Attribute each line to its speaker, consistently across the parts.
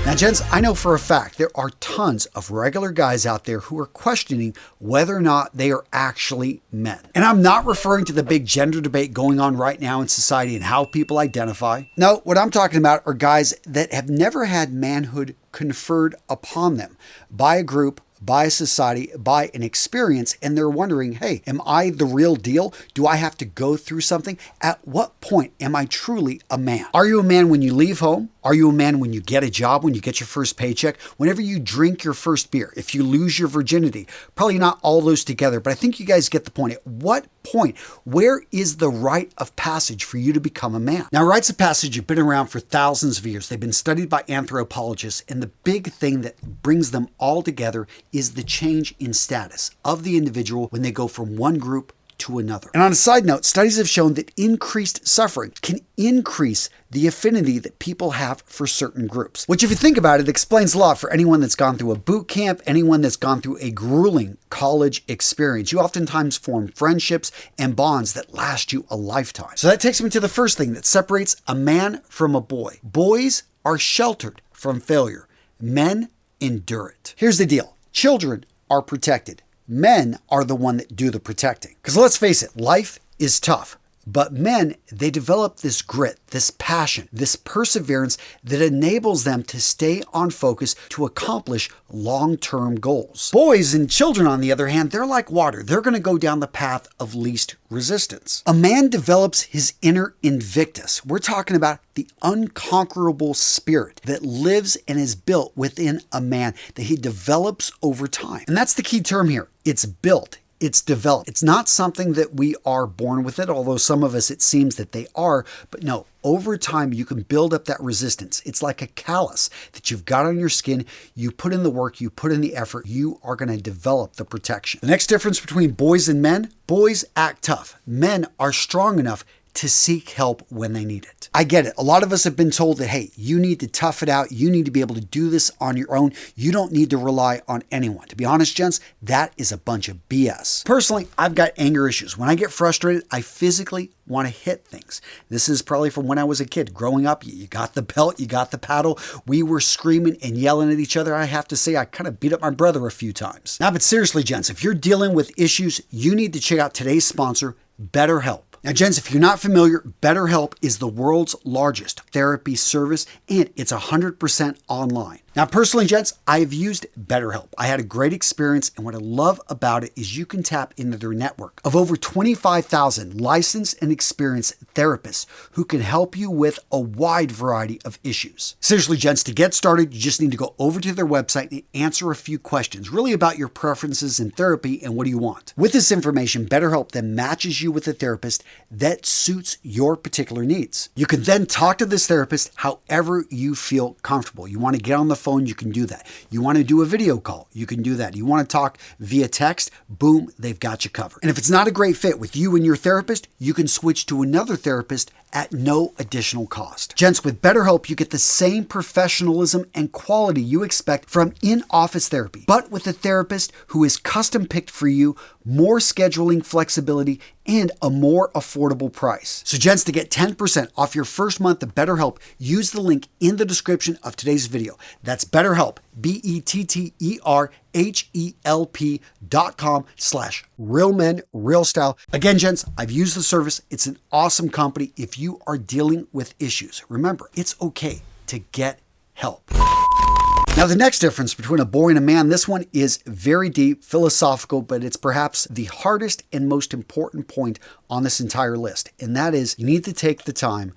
Speaker 1: Now, gents, I know for a fact there are tons of regular guys out there who are questioning whether or not they are actually men. And I'm not referring to the big gender debate going on right now in society and how people identify. No, what I'm talking about are guys that have never had manhood conferred upon them by a group, by a society, by an experience, and they're wondering, hey, am I the real deal? Do I have to go through something? At what point am I truly a man? Are you a man when you leave home? Are you a man when you get a job, when you get your first paycheck, whenever you drink your first beer, if you lose your virginity? Probably not all those together, but I think you guys get the point. At what point, where is the rite of passage for you to become a man? Now, rites of passage have been around for thousands of years. They've been studied by anthropologists, and the big thing that brings them all together is the change in status of the individual when they go from one group to another. And on a side note, studies have shown that increased suffering can increase the affinity that people have for certain groups. Which, if you think about it, explains a lot for anyone that's gone through a boot camp, anyone that's gone through a grueling college experience. You oftentimes form friendships and bonds that last you a lifetime. So that takes me to the first thing that separates a man from a boy. Boys are sheltered from failure. Men endure it. Here's the deal. Children are protected. Men are the one that do the protecting. Because let's face it, life is tough. But men, they develop this grit, this passion, this perseverance that enables them to stay on focus to accomplish long-term goals. Boys and children, on the other hand, they're like water. They're going to go down the path of least resistance. A man develops his inner Invictus. We're talking about the unconquerable spirit that lives and is built within a man that he develops over time. And that's the key term here. It's built. It's developed. It's not something that we are born with it, although some of us, it seems that they are. But no, over time, you can build up that resistance. It's like a callus that you've got on your skin. You put in the work, you put in the effort, you are going to develop the protection. The next difference between boys and men, boys act tough. Men are strong enough to seek help when they need it. I get it. A lot of us have been told that, hey, you need to tough it out. You need to be able to do this on your own. You don't need to rely on anyone. To be honest, gents, that is a bunch of BS. Personally, I've got anger issues. When I get frustrated, I physically want to hit things. This is probably from when I was a kid. Growing up, you got the belt, you got the paddle. We were screaming and yelling at each other. I have to say, I kind of beat up my brother a few times. Now, but seriously, gents, if you're dealing with issues, you need to check out today's sponsor, BetterHelp. Now, gents, if you're not familiar, BetterHelp is the world's largest therapy service, and it's 100% online. Now, personally, gents, I've used BetterHelp. I had a great experience, and what I love about it is you can tap into their network of over 25,000 licensed and experienced therapists who can help you with a wide variety of issues. Seriously, gents, to get started, you just need to go over to their website and answer a few questions, really about your preferences in therapy and what do you want. With this information, BetterHelp then matches you with a therapist that suits your particular needs. You can then talk to this therapist however you feel comfortable. You want to get on the phone, you can do that. You want to do a video call, you can do that. You want to talk via text, boom, they've got you covered. And if it's not a great fit with you and your therapist, you can switch to another therapist at no additional cost. Gents, with BetterHelp, you get the same professionalism and quality you expect from in-office therapy, but with a therapist who is custom picked for you, more scheduling flexibility, and a more affordable price. So gents, to get 10% off your first month of BetterHelp, use the link in the description of today's video. That's BetterHelp, BetterHelp.com/realmenrealstyle. Again, gents, I've used the service. It's an awesome company if you are dealing with issues. Remember, it's okay to get help. Now, the next difference between a boy and a man, this one is very deep, philosophical, but it's perhaps the hardest and most important point on this entire list. And that is, you need to take the time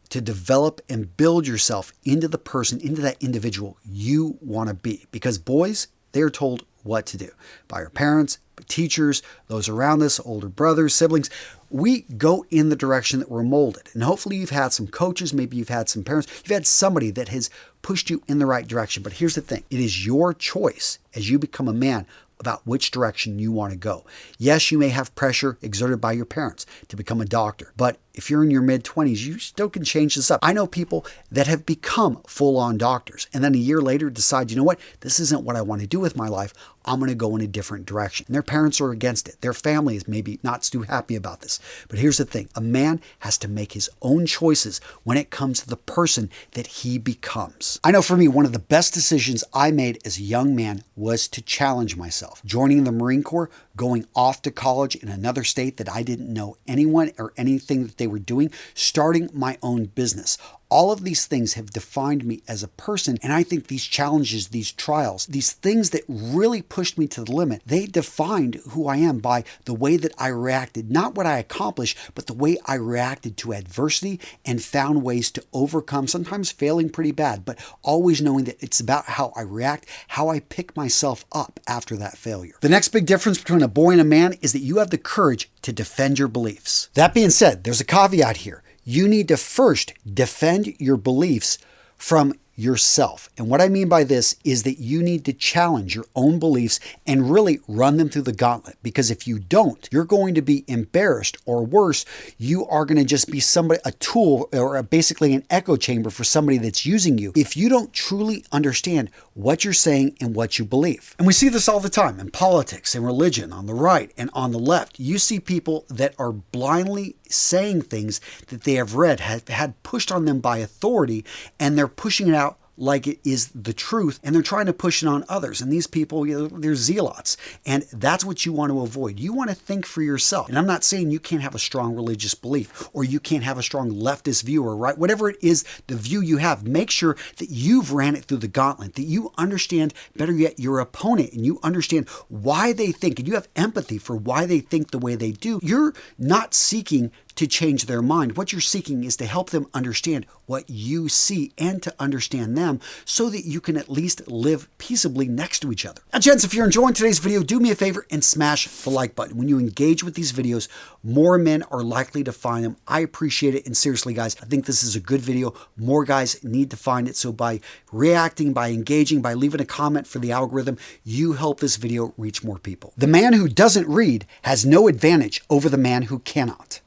Speaker 1: to develop and build yourself into the person, into that individual you want to be. Because boys, they're told what to do by our parents, teachers, those around us, older brothers, siblings. We go in the direction that we're molded. And hopefully you've had some coaches, maybe you've had some parents, you've had somebody that has pushed you in the right direction. But here's the thing. It is your choice as you become a man about which direction you want to go. Yes, you may have pressure exerted by your parents to become a doctor, but if you're in your mid-20s, you still can change this up. I know people that have become full-on doctors and then a year later decide, you know what, this isn't what I want to do with my life. I'm going to go in a different direction. And their parents are against it. Their family is maybe not too happy about this. But here's the thing. A man has to make his own choices when it comes to the person that he becomes. I know for me, one of the best decisions I made as a young man was to challenge myself. Joining the Marine Corps, going off to college in another state that I didn't know anyone or anything that they were doing, starting my own business. All of these things have defined me as a person, and I think these challenges, these trials, these things that really pushed me to the limit, they defined who I am by the way that I reacted, not what I accomplished, but the way I reacted to adversity and found ways to overcome, sometimes failing pretty bad, but always knowing that it's about how I react, how I pick myself up after that failure. The next big difference between a boy and a man is that you have the courage to defend your beliefs. That being said, there's a caveat here. You need to first defend your beliefs from yourself. And what I mean by this is that you need to challenge your own beliefs and really run them through the gauntlet. Because if you don't, you're going to be embarrassed, or worse, you are going to just be somebody, a tool, or basically an echo chamber for somebody that's using you if you don't truly understand what you're saying and what you believe. And we see this all the time in politics and religion, on the right and on the left. You see people that are blindly saying things that they have read, have had pushed on them by authority, and they're pushing it out like it is the truth, and they're trying to push it on others. And these people, they're zealots, and that's what you want to avoid. You want to think for yourself. And I'm not saying you can't have a strong religious belief, or you can't have a strong leftist view, or right, whatever it is, the view you have. Make sure that you've ran it through the gauntlet, that you understand, better yet, your opponent, and you understand why they think, and you have empathy for why they think the way they do. You're not seeking to change their mind. What you're seeking is to help them understand what you see and to understand them so that you can at least live peaceably next to each other. Now, gents, if you're enjoying today's video, do me a favor and smash the like button. When you engage with these videos, more men are likely to find them. I appreciate it. And seriously, guys, I think this is a good video. More guys need to find it. So by reacting, by engaging, by leaving a comment for the algorithm, you help this video reach more people. The man who doesn't read has no advantage over the man who cannot.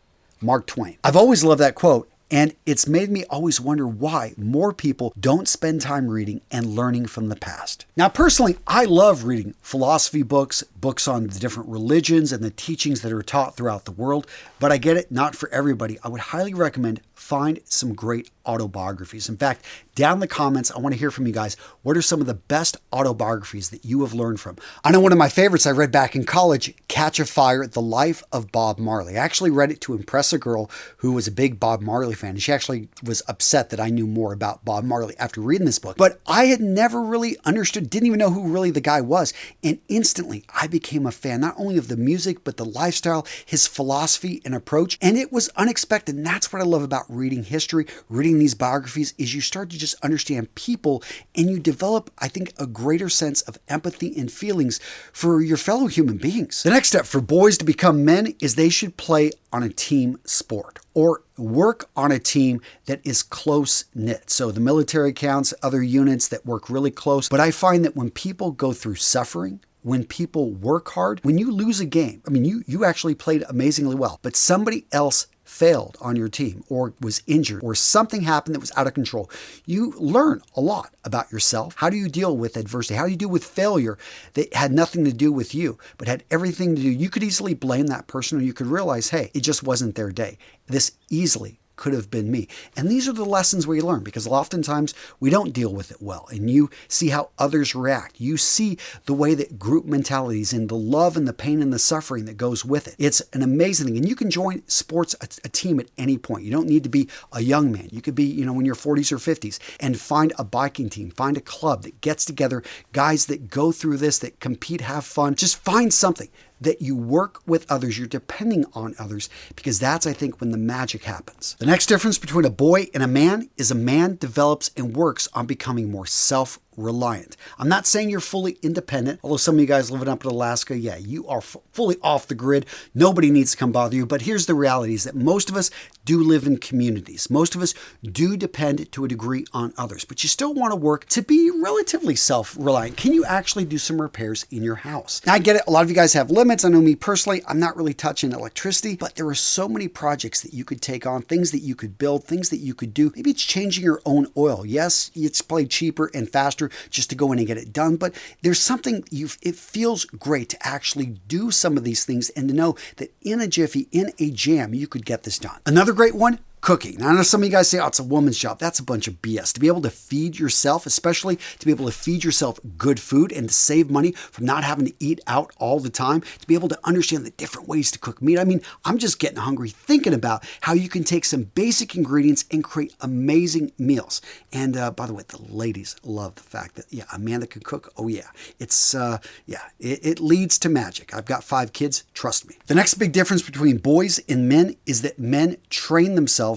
Speaker 1: Mark Twain. I've always loved that quote, and it's made me always wonder why more people don't spend time reading and learning from the past. Now, personally, I love reading philosophy books, books on the different religions and the teachings that are taught throughout the world, but I get it, not for everybody. I would highly recommend find some great autobiographies. In fact, down in the comments, I want to hear from you guys. What are some of the best autobiographies that you have learned from? I know one of my favorites I read back in college, Catch a Fire, The Life of Bob Marley. I actually read it to impress a girl who was a big Bob Marley fan. And she actually was upset that I knew more about Bob Marley after reading this book. But I had never really understood, didn't even know who really the guy was. And instantly, I became a fan, not only of the music, but the lifestyle, his philosophy and approach. And it was unexpected. And that's what I love about reading history, reading these biographies, is you start to just understand people and you develop, I think, a greater sense of empathy and feelings for your fellow human beings. The next step for boys to become men is they should play on a team sport or work on a team that is close knit. So the military counts, other units that work really close. But I find that when people go through suffering, when people work hard, when you lose a game, I mean, you actually played amazingly well, but somebody else failed on your team or was injured or something happened that was out of control, you learn a lot about yourself. How do you deal with adversity? How do you deal with failure that had nothing to do with you, but had everything to do? You could easily blame that person, or you could realize, hey, it just wasn't their day. This easily could have been me. And these are the lessons we learn, because oftentimes we don't deal with it well. And you see how others react. You see the way that group mentalities and the love and the pain and the suffering that goes with it. It's an amazing thing. And you can join sports, a team at any point. You don't need to be a young man. You could be, in your 40s or 50s, and find a biking team, find a club that gets together, guys that go through this, that compete, have fun. Just find something that you work with others, you're depending on others, because that's, I think, when the magic happens. The next difference between a boy and a man is a man develops and works on becoming more self-reliant. I'm not saying you're fully independent, although some of you guys living up in Alaska, yeah, you are fully off the grid. Nobody needs to come bother you. But here's the reality, is that most of us do live in communities. Most of us do depend to a degree on others, but you still want to work to be relatively self-reliant. Can you actually do some repairs in your house? Now, I get it. A lot of you guys have limits. I know me personally, I'm not really touching electricity, but there are so many projects that you could take on, things that you could build, things that you could do. Maybe it's changing your own oil. Yes, it's probably cheaper and faster just to go in and get it done, but there's something it feels great to actually do some of these things and to know that in a jiffy, in a jam, you could get this done. Another great one, cooking. Now, I know some of you guys say, oh, it's a woman's job. That's a bunch of BS. To be able to feed yourself, especially to be able to feed yourself good food and to save money from not having to eat out all the time, to be able to understand the different ways to cook meat. I mean, I'm just getting hungry thinking about how you can take some basic ingredients and create amazing meals. And by the way, the ladies love the fact that, yeah, a man that can cook, oh yeah, it leads to magic. I've got 5 kids, trust me. The next big difference between boys and men is that men train themselves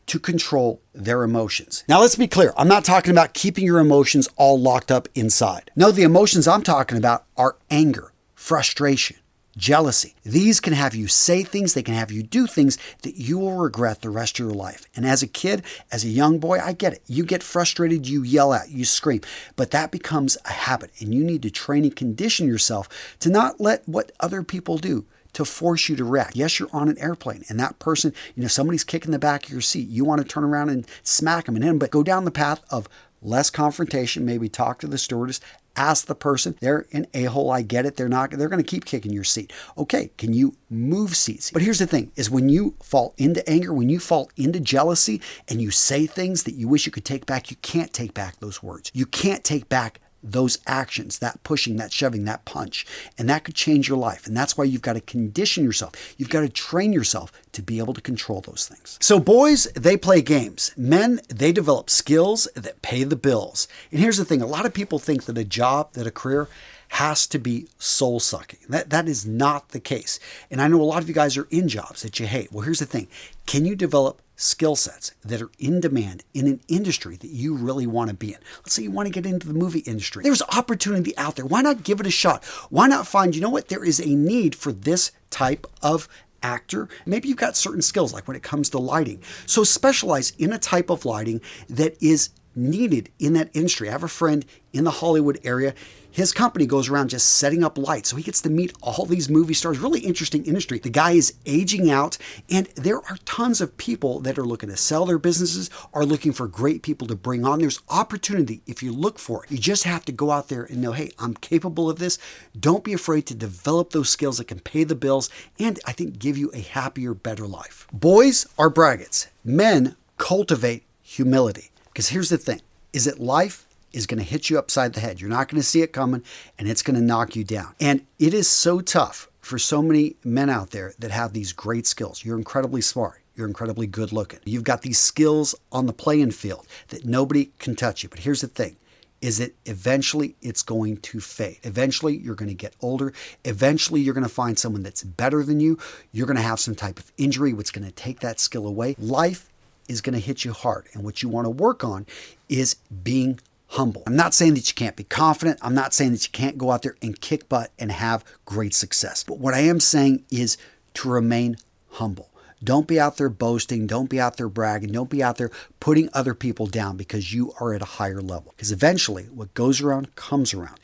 Speaker 1: to control their emotions. Now, let's be clear. I'm not talking about keeping your emotions all locked up inside. No, the emotions I'm talking about are anger, frustration, jealousy. These can have you say things, they can have you do things that you will regret the rest of your life. And as a kid, as a young boy, I get it. You get frustrated, you yell out, you scream, but that becomes a habit and you need to train and condition yourself to not let what other people do to force you to react. Yes, you're on an airplane and that person, somebody's kicking the back of your seat. You want to turn around and smack them and hit them, but go down the path of less confrontation, maybe talk to the stewardess, ask the person, they're an a-hole, I get it, they're going to keep kicking your seat. Okay, can you move seats? But here's the thing, is when you fall into anger, when you fall into jealousy and you say things that you wish you could take back, you can't take back those words. You can't take back those actions, that pushing, that shoving, that punch. And that could change your life. And that's why you've got to condition yourself. You've got to train yourself to be able to control those things. So boys, they play games. Men, they develop skills that pay the bills. And here's the thing. A lot of people think that a job, that a career has to be soul-sucking. That is not the case. And I know a lot of you guys are in jobs that you hate. Well, here's the thing. Can you develop skill sets that are in demand in an industry that you really want to be in? Let's say you want to get into the movie industry. There's opportunity out there. Why not give it a shot? Why not find, there is a need for this type of actor. Maybe you've got certain skills, like when it comes to lighting. So specialize in a type of lighting that is needed in that industry. I have a friend in the Hollywood area. His company goes around just setting up lights. So he gets to meet all these movie stars. Really interesting industry. The guy is aging out, and there are tons of people that are looking to sell their businesses, are looking for great people to bring on. There's opportunity if you look for it. You just have to go out there and know, hey, I'm capable of this. Don't be afraid to develop those skills that can pay the bills and I think give you a happier, better life. Boys are braggarts. Men cultivate humility. Because here's the thing, is that life is going to hit you upside the head. You're not going to see it coming, and it's going to knock you down. And it is so tough for so many men out there that have these great skills. You're incredibly smart. You're incredibly good looking. You've got these skills on the playing field that nobody can touch you. But here's the thing, is that eventually it's going to fade. Eventually you're going to get older. Eventually you're going to find someone that's better than you. You're going to have some type of injury which is going to take that skill away. Life is going to hit you hard. And what you want to work on is being humble. I'm not saying that you can't be confident. I'm not saying that you can't go out there and kick butt and have great success. But what I am saying is to remain humble. Don't be out there boasting. Don't be out there bragging. Don't be out there putting other people down because you are at a higher level. Because eventually what goes around comes around.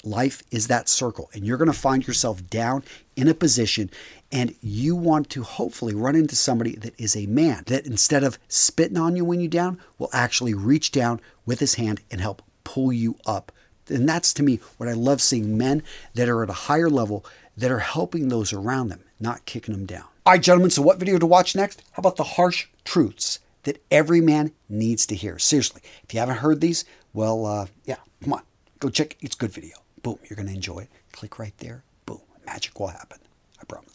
Speaker 1: Life is that circle, and you're going to find yourself down in a position, and you want to hopefully run into somebody that is a man that instead of spitting on you when you're down, will actually reach down with his hand and help pull you up. And that's, to me, what I love seeing, men that are at a higher level that are helping those around them, not kicking them down. All right, gentlemen, so what video to watch next? How about the harsh truths that every man needs to hear? Seriously, if you haven't heard these, well, yeah, come on, go check. It's a good video. Boom, you're going to enjoy it. Click right there. Boom, magic will happen. I promise.